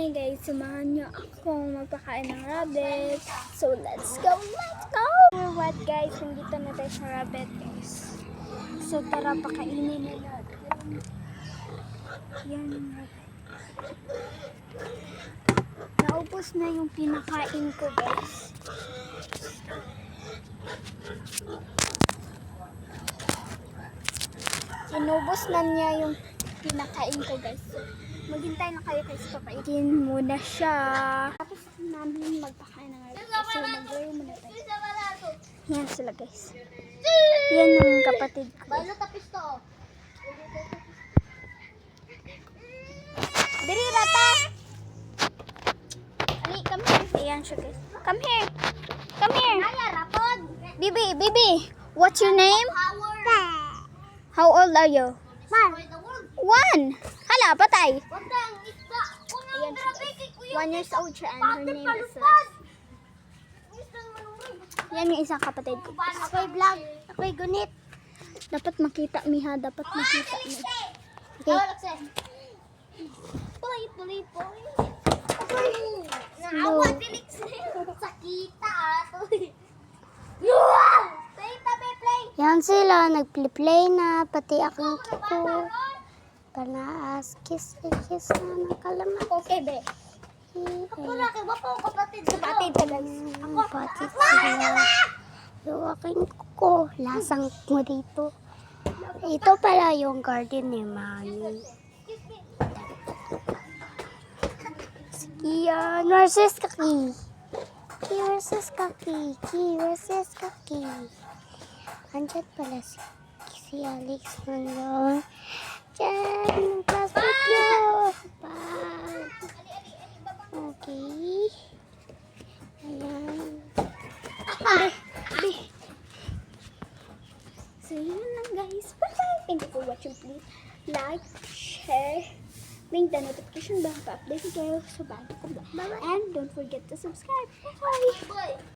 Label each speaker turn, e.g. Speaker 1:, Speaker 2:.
Speaker 1: Hey guys, samahan niyo ako magpakain ng rabbit. So let's go, let's go! For what guys, nandito na tayo sa rabbit guys. So tara, pakainin na natin. Yan yung rabbit. Naubos na yung pinakain ko guys. Inubos na niya yung pinakain ko guys. So, maghintay na kayo guys, papainin muna siya. Tapos namin magpakain ng rabbit. So mag-laro muna tayo. Yan sila guys. Yan yung kapatid ko. Diri rata! Ali, come here. Ayan siya guys. Come here. Come here. Bibi, Bibi. What's your name? How old are you? 1. Hala, patay. Ayan siya guys. 1 years old siya and her name is Lex. Yan yung isang kapatid ko.
Speaker 2: Ako'y vlog. Ako'y gunit.
Speaker 1: Dapat makita miha, dapat makita mi. Okay.
Speaker 2: Naawa, Felix. Sakita, atoy. Yan sila, nag-play na, pati akong kiko. Panaas, kiss na ng kalaman.
Speaker 1: Okay, be.
Speaker 2: Ako na, kaya po kapatid.
Speaker 1: Kapatid ka guys.
Speaker 2: Kapatid sila. Yung aking kuko, lasang mo dito. Ito pala yung garden ni Mami. Yan, versus Kaki. Ki versus Kaki. Ki versus Kaki. Andyan pala si Alex nandun. Diyan, yung classmate nyo. Bye. Okay. Ayan.
Speaker 1: So yun lang guys. Bye-bye. Thank you for watching. Please like, share, ring the notification bell to update you guys. So bye. And don't forget to subscribe. Bye.